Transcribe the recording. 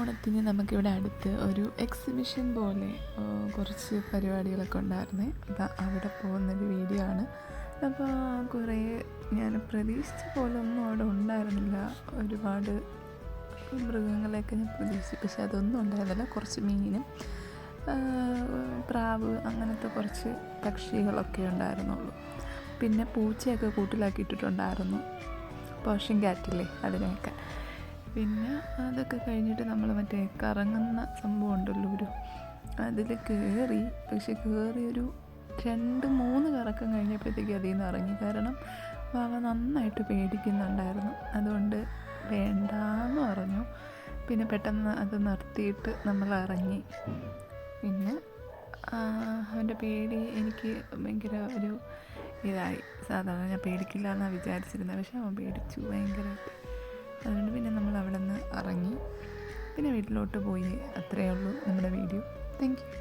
ഓണത്തിന് നമുക്കിവിടെ അടുത്ത് ഒരു എക്സിബിഷൻ പോലെ കുറച്ച് പരിപാടികളൊക്കെ ഉണ്ടായിരുന്നേ. അപ്പം അവിടെ പോകുന്നൊരു വീഡിയോ ആണ്. അപ്പോൾ കുറേ ഞാൻ പ്രതീക്ഷിച്ച പോലെ ഒന്നും അവിടെ ഉണ്ടായിരുന്നില്ല. ഒരുപാട് മൃഗങ്ങളെയൊക്കെ ഞാൻ പ്രതീക്ഷിച്ചു, പക്ഷെ അതൊന്നും ഉണ്ടായിരുന്നില്ല. കുറച്ച് മീനും പ്രാവ് അങ്ങനത്തെ കുറച്ച് പക്ഷികളൊക്കെ ഉണ്ടായിരുന്നുള്ളൂ. പിന്നെ പൂച്ചയൊക്കെ കൂട്ടിലാക്കിയിട്ടിട്ടുണ്ടായിരുന്നു, പേർഷ്യൻ ക്യാറ്റില്ലേ, അതിനെയൊക്കെ. പിന്നെ അതൊക്കെ കഴിഞ്ഞിട്ട് നമ്മൾ മറ്റേ കറങ്ങുന്ന സംഭവം ഉണ്ടല്ലോ, അതിൽ കയറി. പക്ഷെ കയറി ഒരു 2-3 കറക്കം കഴിഞ്ഞപ്പോഴത്തേക്ക് അതിൽ നിന്ന് ഇറങ്ങി. കാരണം വാവ നന്നായിട്ട് പേടിക്കുന്നുണ്ടായിരുന്നു. അതുകൊണ്ട് വേണ്ടാന്ന് പറഞ്ഞു. പിന്നെ പെട്ടെന്ന് അത് നിർത്തിയിട്ട് നമ്മൾ ഇറങ്ങി. പിന്നെ അവൻ്റെ പേടി എനിക്ക് ഭയങ്കര ഒരു ഇതായി. സാധാരണ ഞാൻ പേടിക്കില്ല എന്നാണ് വിചാരിച്ചിരുന്നത്, പക്ഷെ അവൻ പേടിച്ചു ഭയങ്കരമായിട്ട്. അതുകൊണ്ട് പിന്നെ നമ്മൾ അവിടെ നിന്ന് ഇറങ്ങി. പിന്നെ വീട്ടിലോട്ട് പോയി. അത്രയേ ഉള്ളൂ നമ്മുടെ വീഡിയോ. Thank you.